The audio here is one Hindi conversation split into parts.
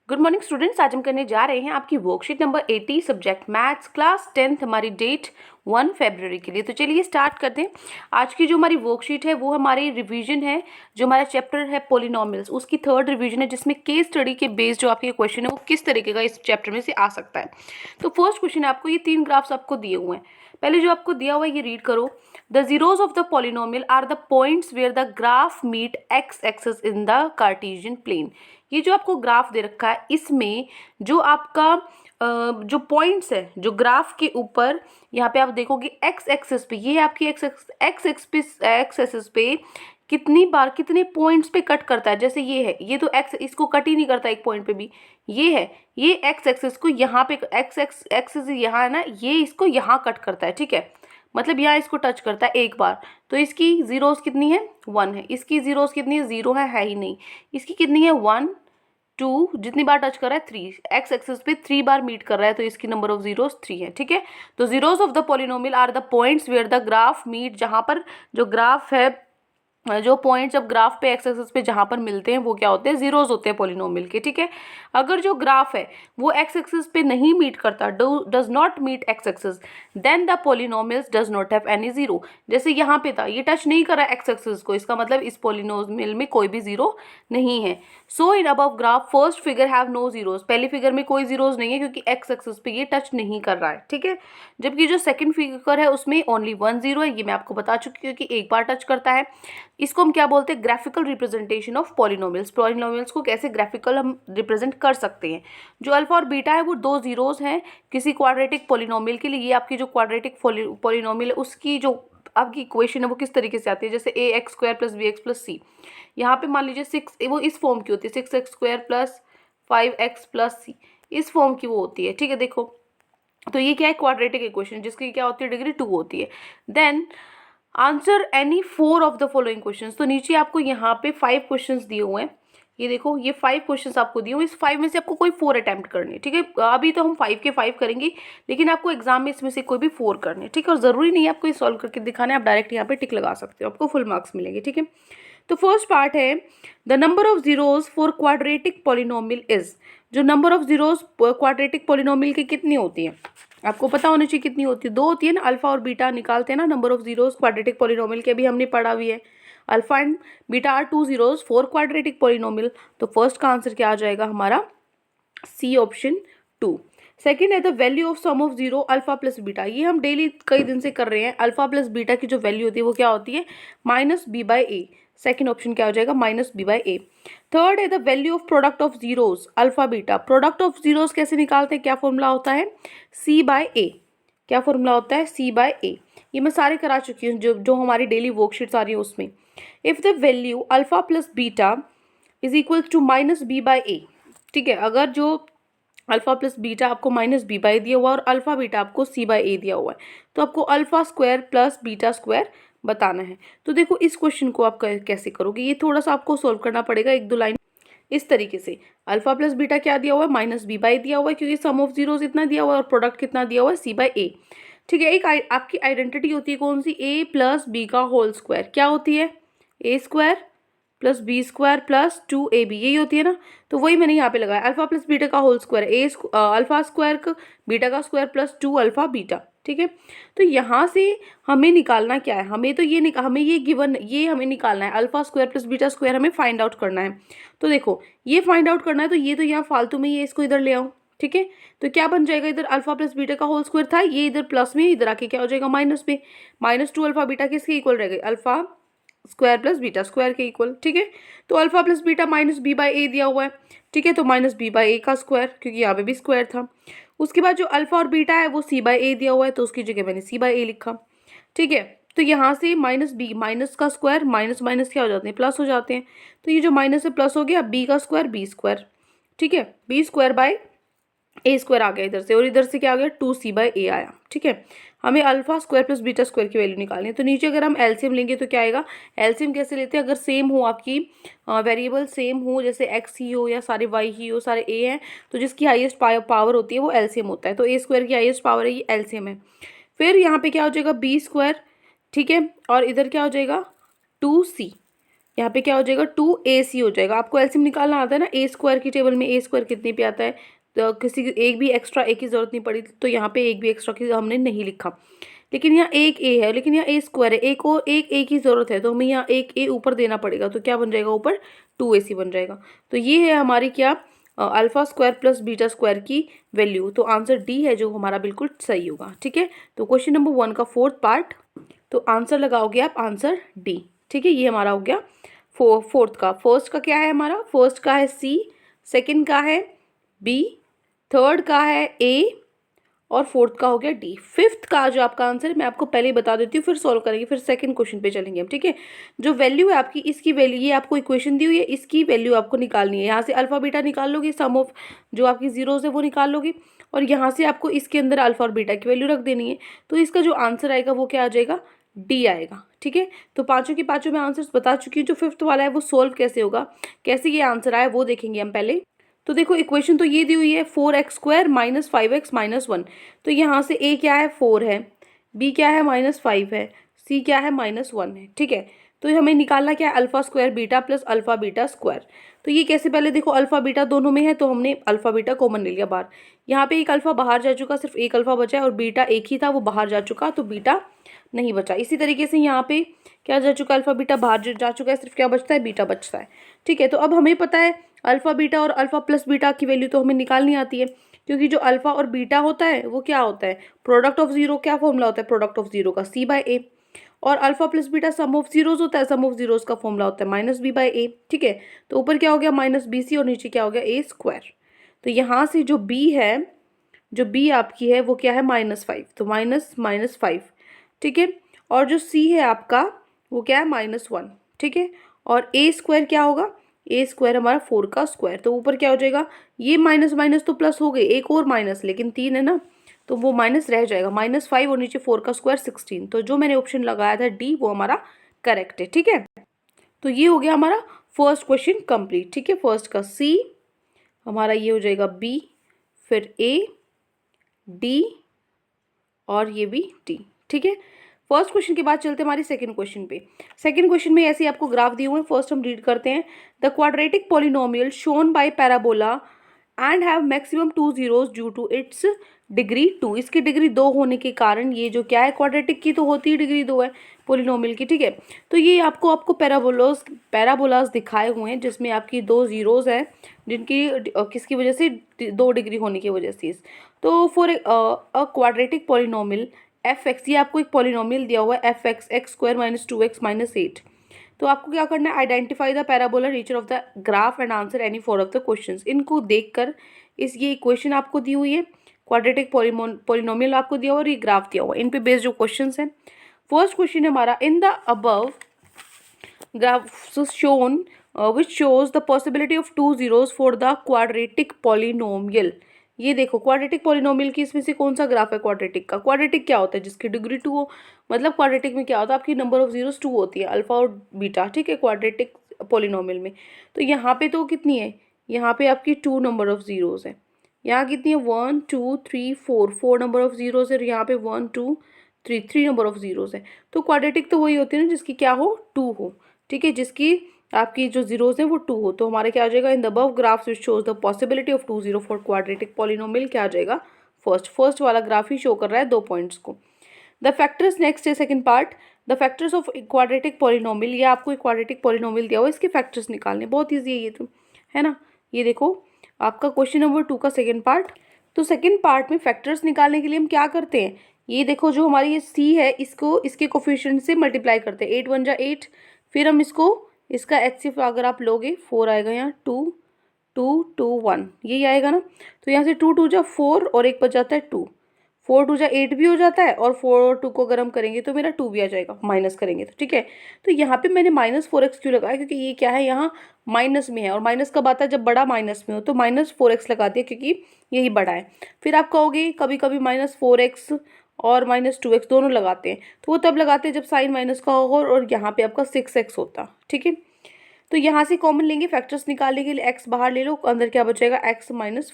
गुड मॉर्निंग स्टूडेंट्स, आज हम करने जा रहे हैं आपकी worksheet number 80 subject maths class 10th, हमारी डेट 1 फरवरी के लिए। तो चलिए स्टार्ट करते हैं। आज की जो हमारी वर्कशीट है वो हमारी रिवीजन है, जो हमारा चैप्टर है पॉलिनोमियल्स, उसकी थर्ड रिवीजन है, जिसमें केस स्टडी के बेस्ड जो आपके क्वेश्चन है वो किस तरीके का इस चैप्टर में से आ सकता है। तो फर्स्ट क्वेश्चन है, आपको ये 3 ग्राफ्स आपको दिए हुए हैं। पहले जो आपको दिया हुआ है ये रीड करो। The zeros of the polynomial are the points where the graph meet X axis in the Cartesian plane. ये जो आपको ग्राफ दे रखा है, इसमें जो आपका जो पॉइंट्स है जो ग्राफ के ऊपर, यहाँ पे आप देखोगे एक्स एक्सिस पे, ये आपकी एक्स एक्सिस पे कितनी बार कितने पॉइंट्स पे कट करता है। जैसे ये है, ये तो एक्स इसको कट ही नहीं करता एक पॉइंट पे भी। ये है, ये एक्स एक्सिस को यहाँ पे एक्सिस यहाँ है ना, ये इसको यहाँ कट करता है। ठीक है, मतलब यहाँ इसको टच करता है एक बार। तो इसकी जीरोस कितनी है? 1 है। इसकी जीरोस कितनी है? 0 है ही नहीं। इसकी कितनी है? 1 2, जितनी बार टच कर रहा है 3, एक्स एक्सिस पे 3 बार मीट कर रहा है, तो इसकी नंबर ऑफ जीरोस 3 है। ठीक है, तो zeros of the polynomial are the points where the graph meet, जहां पर जो ग्राफ है, जो पॉइंट्स जब ग्राफ पे एक्स एक्सिस पे जहां पर मिलते हैं वो क्या होते हैं? जीरोस होते हैं पॉलिनोमियल के। ठीक है, अगर जो ग्राफ है वो एक्स एक्सिस पे नहीं मीट करता, does not meet X axis, then the polynomials does not have any zero. जैसे यहाँ पे था, ये टच नहीं कर रहा एक्स एक्सिस को, इसका मतलब इस पॉलिनोमियल में कोई भी जीरो नहीं है। So in above graph first figure have no zeros, पहली फिगर में कोई जीरोस नहीं है क्योंकि एक्स एक्सिस पे ये टच नहीं कर रहा है। ठीक है, जबकि जो सेकंड फिगर है उसमें ओनली 1 जीरो है, ये मैं आपको बता चुकी हूँ कि एक बार टच करता है। इसको हम क्या बोलते हैं? Graphical representation of polynomials. Polynomials को कैसे ग्राफिकल हम रिप्रेजेंट कर सकते हैं। जो अल्फा और बीटा है वो 2 जीरोस हैं किसी क्वाड्रेटिक पॉलिनोमियल के लिए। ये आपकी जो क्वाड्रेटिक पॉलिनोमियल है उसकी जो आपकी इक्वेशन है वो किस तरीके से आती है? जैसे A X square plus B X plus C, यहाँ पे मान लीजिए 6, वो इस फॉर्म की होती है, 6x square plus 5x plus सी, इस फॉर्म की वो होती है। ठीक है, देखो तो ये क्या है? क्वाड्रेटिक इक्वेशन, जिसकी क्या होती है? डिग्री 2 होती है। Then answer any 4 of the following questions. तो नीचे आपको यहाँ पे 5 क्वेश्चंस दिए हुए हैं। ये देखो, ये 5 क्वेश्चंस आपको दिए हुए, इस 5 में से आपको कोई 4 अटेम्प्ट करने। ठीक है, अभी तो हम 5 के 5 करेंगे, लेकिन आपको एग्जाम में इसमें से कोई भी 4 करने। ठीक है, और जरूरी नहीं है आपको ये सॉल्व करके दिखाना है, आप डायरेक्ट यहाँ पे टिक लगा सकते हो, आपको फुल मार्क्स मिलेंगे। ठीक है, तो फर्स्ट पार्ट है the number of zeros for quadratic polynomial is. जो number of zeros quadratic polynomial की कितनी होती है? आपको पता होनी चाहिए कितनी होती है। 2 होती है ना, अल्फा और बीटा निकालते हैं ना number of zeros quadratic polynomial के, अभी हमने पढ़ा भी है। Alpha and beta are 2 zeros for quadratic polynomial. तो फर्स्ट का आंसर क्या आ जाएगा हमारा? C option 2। सेकेंड है the value of sum of zero alpha plus beta. ये हम डेली कई दिन से कर रहे हैं। अल्फा प्लस बीटा की जो वैल्यू होती है वो क्या होती है? Minus B by A. Second option क्या हो जाएगा? Minus B by A. Third है the value of product of zeros alpha beta. Product of zeros कैसे निकालते हैं? क्या फॉर्मूला होता है? C by A. क्या फॉर्मूला होता है? C by A. ये मैं सारे करा चुकी हूँ, जो जो हमारी डेली वर्कशीट्स आ रही है उसमें। If the value alpha plus beta is equal to minus B by A. ठीक है, अगर जो अल्फा प्लस बीटा आपको माइनस बी बाई दिया हुआ और अल्फा बीटा आपको सी बाई ए दिया हुआ है, तो आपको alpha square plus beta square बताना है। तो देखो इस क्वेश्चन को आप कैसे करोगे, ये थोड़ा सा आपको सोल्व करना पड़ेगा, 1-2 लाइन इस तरीके से। अल्फा प्लस बीटा क्या दिया हुआ है? माइनस बी बाई दिया हुआ है, क्योंकि सम ऑफ जीरोस इतना दिया हुआ है और प्रोडक्ट कितना दिया हुआ है? C by A. ठीक है, एक आपकी आइडेंटिटी होती है कौन सी? ए प्लस बी का होल स्क्वायर। क्या होती है? A square plus B square plus 2ab, यही होती है ना। तो वही मैंने यहाँ पे लगाया, अल्फा प्लस बीटा का होल स्क्वायर, अल्फा स्क्वायर का बीटा का स्क्वायर प्लस 2 अल्फा बीटा। ठीक है, तो यहाँ से हमें निकालना क्या है? हमें तो ये हमें ये गिवन, ये हमें निकालना है, alpha square plus beta square हमें फाइंड आउट करना है। तो देखो ये फाइंड आउट करना है, तो ये तो यहाँ फालतू में ये इसको इधर ले आओ। ठीक है, तो क्या बन जाएगा? इधर अल्फा प्लस बीटा का होल स्क्वायर था, ये इधर प्लस में, इधर आके क्या हो जाएगा? माइनस में। माइनस 2 अल्फा बीटा किसके इक्वल रहेगा? Alpha square plus beta square के इक्वल। ठीक है, तो alpha plus beta minus B by A दिया हुआ है। ठीक है, तो माइनस बी बाई ए का स्क्वायर, क्योंकि यहाँ पे भी स्क्वायर था। उसके बाद जो अल्फा और बीटा है वो सी बाई ए दिया हुआ है, तो उसकी जगह मैंने सी बाई ए लिखा। ठीक है, तो यहाँ से माइनस बी, माइनस का स्क्वायर माइनस माइनस क्या हो जाते हैं? प्लस हो जाते हैं। तो ये जो माइनस है प्लस हो गया, बी का स्क्वायर बी स्क्वायर। ठीक है, B square by A square आ गया इधर से, और इधर से क्या आ गया? 2c बाई ए आया। ठीक है, हमें alpha square plus beta square की वैल्यू निकालनी है। तो नीचे अगर हम एलसीएम लेंगे तो क्या आएगा? एलसीएम कैसे लेते हैं? अगर सेम हो आपकी वेरिएबल, सेम हो, जैसे एक्स ही हो या सारे वाई ही हो, सारे ए हैं, तो जिसकी हाईएस्ट पावर होती है वो एलसीएम होता है। तो ए स्क्वायर की हाईएस्ट पावर है, ये एलसीएम है। फिर यहाँ पे क्या हो जाएगा? B square. ठीक है, और इधर क्या हो जाएगा? 2c। यहाँ पे क्या हो जाएगा 2ac हो जाएगा। आपको एलसीएम निकालना आता है ना, ए स्क्वायर की टेबल में ए स्क्वायर कितने पे आता है, तो किसी एक भी एक्स्ट्रा ए की जरूरत नहीं पड़ी, तो यहाँ पे एक भी एक्स्ट्रा की हमने नहीं लिखा। लेकिन यहाँ एक ए है, लेकिन यहाँ ए स्क्वायर है, एक और एक ए की जरूरत है, तो हमें यहाँ एक ए ऊपर देना पड़ेगा, तो क्या बन जाएगा ऊपर 2ac बन जाएगा। तो ये है हमारी क्या alpha square plus beta square की वैल्यू। तो आंसर डी है जो हमारा बिल्कुल सही होगा। ठीक है, तो क्वेश्चन नंबर 1 का 4th पार्ट, तो आंसर लगाओगे आप आंसर डी। ठीक है, ये हमारा हो गया फोर्थ का। फर्स्ट का क्या है हमारा, फर्स्ट का है सी, सेकंड का है बी, थर्ड का है ए, और फोर्थ का हो गया डी। फिफ्थ का जो आपका आंसर है मैं आपको पहले ही बता देती हूँ, फिर सॉल्व करेंगे, फिर सेकंड क्वेश्चन पे चलेंगे हम। ठीक है, जो वैल्यू है आपकी, इसकी वैल्यू, ये आपको इक्वेशन दी हुई है, इसकी वैल्यू आपको निकालनी है। यहाँ से अल्फा बीटा निकाल लोगे, सम ऑफ जो आपकी जीरोज है वो निकाल लोगे, और यहाँ से आपको इसके अंदर अल्फा और बीटा की वैल्यू रख देनी है। तो इसका जो आंसर आएगा वो क्या आ जाएगा, डी आएगा। ठीक है, तो पांचों की पांचों मैं आंसर्स बता चुकी हूँ। जो फिफ्थ वाला है वो सोल्व कैसे होगा, कैसे ये आंसर आया वो देखेंगे हम पहले। तो देखो इक्वेशन तो ये दी हुई है 4x² माइनस 5x माइनस 1। तो यहाँ से a क्या है 4 है, b क्या है -5 है, c क्या है -1 है। ठीक है, तो हमें निकालना क्या है alpha square beta plus alpha beta square. तो ये कैसे, पहले देखो अल्फा बीटा दोनों में है, तो हमने अल्फा बीटा कॉमन ले लिया बाहर। यहाँ पे एक अल्फा बाहर जा चुका, सिर्फ एक अल्फा बचा है, और बीटा एक ही था वो बाहर जा चुका, तो बीटा नहीं बचा। इसी तरीके से यहाँ पे क्या जा चुका, अल्फा बीटा बाहर जा चुका है, सिर्फ क्या बचता है, बीटा बचता है। ठीक है, तो अब हमें पता है अल्फा बीटा और अल्फा प्लस बीटा की वैल्यू तो हमें निकालनी आती है, क्योंकि जो अल्फा और बीटा होता है वो क्या होता है, प्रोडक्ट ऑफ जीरो। क्या फॉर्मूला होता है प्रोडक्ट ऑफ जीरो का, c/a। और alpha plus beta some of zeros होता है, सम ऑफ जीरोज का फॉर्मूला होता है -b/a। ठीक है, तो ऊपर क्या हो गया -bc और नीचे क्या हो गया a²। तो यहाँ से जो b है, जो b आपकी है वो क्या है -5, तो -5। ठीक है, और जो c है आपका वो क्या है -1। ठीक है, और a² क्या होगा, a² हमारा 4 का स्क्वायर। तो ऊपर क्या हो जाएगा, ये माइनस माइनस तो प्लस हो गए, एक और माइनस, लेकिन 3 है ना, तो वो माइनस रह जाएगा, -5 और नीचे 4 का स्क्वायर 16। तो जो मैंने ऑप्शन लगाया था डी वो हमारा करेक्ट है। ठीक है, तो ये हो गया हमारा फर्स्ट क्वेश्चन कंप्लीट। ठीक है, फर्स्ट का सी हमारा, ये हो जाएगा बी, फिर ए, डी, और ये भी डी। ठीक है, फर्स्ट क्वेश्चन के बाद चलते हैं हमारी सेकंड क्वेश्चन पे। सेकंड क्वेश्चन में ऐसे आपको ग्राफ दिए हुए हैं, फर्स्ट हम रीड करते हैं। The quadratic polynomial shown by parabola and have maximum 2 zeros due to its degree 2। इसकी डिग्री 2 होने के कारण ये जो क्या है, क्वाड्रेटिक की तो होती ही डिग्री 2 है पोलिनोमियल की। ठीक है, तो ये आपको पैराबोलास दिखाए हुए हैं जिसमें आपकी 2 जीरोज हैं, जिनकी किसकी वजह से, 2 डिग्री होने की वजह से। तो for a quadratic polynomial f(x), ये आपको एक पॉलिनोमियल दिया हुआ है f(x), x² - 2x - 8। तो आपको क्या करना है, identify the parabola nature of the graph and answer any 4 of the questions. इनको देखकर ये इक्वेशन आपको दी हुई है, क्वाड्रेटिक पॉलिनोमियल आपको दिया हुआ और ये ग्राफ दिया हुआ है, इन पे बेस्ड जो क्वेश्चंस हैं। फर्स्ट क्वेश्चन है हमारा, in the above graph shown which shows the possibility of 2 zeros for the quadratic polynomial. ये देखो क्वाड्रेटिक पॉलिनोमियल की इसमें से कौन सा ग्राफ है क्वाड्रेटिक का। क्वाड्रेटिक क्या होता है, जिसकी डिग्री 2 हो, मतलब क्वाड्रेटिक में क्या होता है, आपकी नंबर ऑफ जीरोस 2 होती है, अल्फा और बीटा। ठीक है, क्वाड्रेटिक पॉलिनोमियल में तो यहाँ पे तो कितनी है, यहाँ पे आपकी 2 नंबर ऑफ जीरोस है, यहाँ कितनी है 1 2 3 4 नंबर ऑफ जीरोस है, यहाँ पे 1 2 3 नंबर ऑफ जीरोस है। तो क्वाड्रेटिक तो वही होती है ना जिसकी क्या हो, 2 हो। ठीक है, जिसकी आपकी जो जीरोस हैं वो 2 हो। तो हमारे क्या आ जाएगा, in the above graphs which shows the possibility of 2 0 for quadratic polynomial, क्या आ जाएगा फर्स्ट वाला ग्राफ ही शो कर रहा है 2 पॉइंट्स को। द फैक्टर्स नेक्स्ट है second part, the factors of quadratic polynomial. ये आपको एक क्वाड्रेटिक पॉलिनोमियल दिया हुआ है, इसके फैक्टर्स निकालने बहुत ईजी है ये तो, है ना। ये देखो आपका क्वेश्चन नंबर 2 का सेकंड पार्ट। तो सेकंड पार्ट में फैक्टर्स निकालने के लिए हम क्या करते हैं, ये देखो जो हमारी ये सी है इसको इसके कोफिशिएंट से मल्टीप्लाई करते हैं, 8 1 जा 8, फिर हम इसका HCF अगर आप लोगे 4 आएगा, यहाँ 2 2 2 1 यही आएगा ना। तो यहाँ से 2 2 जा 4 और एक बच जाता है 2, 4 2 जा 8 भी हो जाता है, और 4 और 2 को अगर हम करेंगे तो मेरा 2 भी आ जाएगा, माइनस करेंगे तो। ठीक है, तो यहाँ पे मैंने -4x क्यों लगाया, क्योंकि ये क्या है यहाँ माइनस में है, और माइनस कब आता है, जब बड़ा माइनस में हो। तो -4x लगा दिया क्योंकि यही बड़ा है। फिर आप कहोगे कभी कभी -4x और -2x दोनों लगाते हैं, तो वो तब लगाते हैं जब साइन माइनस का होगा और यहाँ पे आपका 6x होता। ठीक है, तो यहाँ से कॉमन लेंगे फैक्टर्स निकालने के लिए, x बाहर ले लो, अंदर क्या बचेगा x -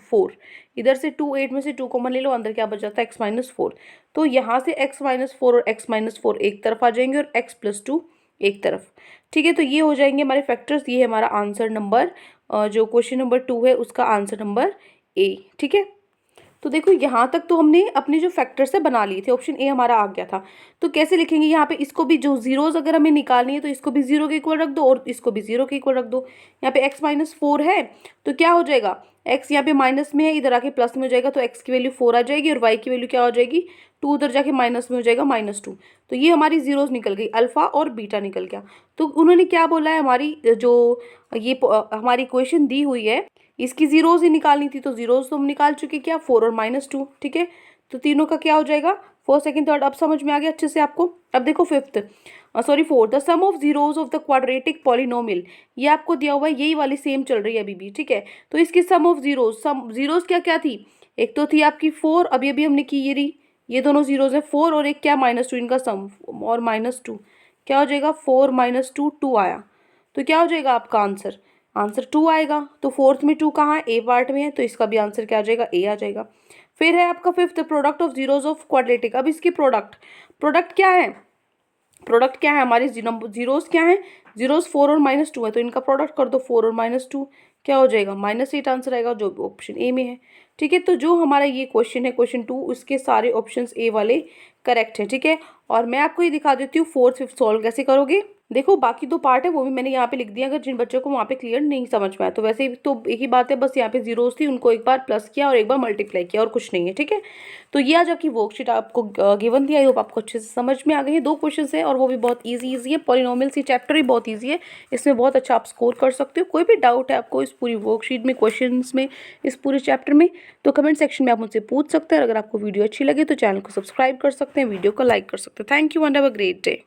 4। इधर से 2 8 में से 2 कॉमन ले लो, अंदर क्या बच जाता है x - 4। तो यहाँ से x - 4 और x - 4 एक तरफ आ जाएंगे और x + 2 एक तरफ। ठीक है, तो ये हो जाएंगे हमारे फैक्टर्स। ये है हमारा आंसर नंबर, जो क्वेश्चन नंबर 2 है उसका आंसर नंबर ए। ठीक है, तो देखो यहाँ तक तो हमने अपने जो फैक्टर्स है बना लिए थे, ऑप्शन ए हमारा आ गया था। तो कैसे लिखेंगे यहाँ पे, इसको भी जो जीरोज अगर हमें निकालनी है तो इसको भी 0 के इक्वल रख दो और इसको भी 0 के इक्वल रख दो। यहाँ पे x-4 है तो क्या हो जाएगा, x यहाँ पे माइनस में है, इधर आके प्लस में हो जाएगा, तो x की वैल्यू 4 आ जाएगी और y की वैल्यू क्या हो जाएगी, 2 उधर जाके माइनस में हो जाएगा -2। तो ये हमारी जीरोज निकल गई, अल्फा और बीटा निकल गया। तो उन्होंने क्या बोला है, हमारी जो ये हमारी इक्वेशन दी हुई है इसकी जीरोज ही निकालनी थी, तो जीरोज तो हम निकाल चुके, क्या 4 और -2। ठीक है, तो तीनों का क्या हो जाएगा, फर्स्ट सेकंड थर्ड। अब समझ में आ गया अच्छे से आपको। अब देखो fourth, the sum of zeros of the quadratic polynomial, ये आपको दिया हुआ है, यही वाली सेम चल रही है अभी भी। ठीक है, तो इसकी सम ऑफ जीरोज क्या क्या थी, एक तो थी आपकी 4, अभी अभी हमने की ये रही, ये दोनों जीरोज है 4 और एक क्या -2, इनका सम और -2 क्या हो जाएगा, 4 -2 2 आया। तो क्या हो जाएगा आपका आंसर 2 आएगा। तो फोर्थ में 2 कहाँ है, ए पार्ट में है, तो इसका भी आंसर क्या आ जाएगा, ए आ जाएगा। फिर है आपका fifth, product of zeros of quadratic. अब इसकी प्रोडक्ट क्या है हमारे जीरोज क्या है, जीरोज 4 और -2 है, तो इनका प्रोडक्ट कर दो, 4 और -2 क्या हो जाएगा, -8 आंसर आएगा, जो ऑप्शन ए में है। ठीक है, तो जो हमारा ये क्वेश्चन है क्वेश्चन 2, उसके सारे ऑप्शंस ए वाले करेक्ट है। ठीक है, और मैं आपको ये दिखा देती हूँ फोर्थ फिफ्थ सॉल्व कैसे करोगे। देखो बाकी 2 पार्ट है वो भी मैंने यहाँ पे लिख दिया, अगर जिन बच्चों को वहाँ पे क्लियर नहीं समझ में आया तो वैसे तो एक ही बात है, बस यहाँ पे जीरोज थी, उनको एक बार प्लस किया और एक बार मल्टीप्लाई किया और कुछ नहीं है। ठीक है, तो ये आज आपकी वर्कशीट आपको गिवन थी, आई होप आपको अच्छे से समझ में आ गई है। 2 क्वेश्चन है और वो भी बहुत ईजी है, पॉलिनोमियल्स, ये चैप्टर ही बहुत ईजी है, इसमें बहुत अच्छा आप स्कोर कर सकते हो। कोई भी डाउट है आपको इस पूरी वर्कशीट में, क्वेश्चन में, इस पूरे चैप्टर में, तो कमेंट सेक्शन में आप मुझसे पूछ सकते हैं। अगर आपको वीडियो अच्छी लगे तो चैनल को सब्सक्राइब कर सकते हैं, वीडियो को लाइक कर सकते हैं। Thank you and have a great day.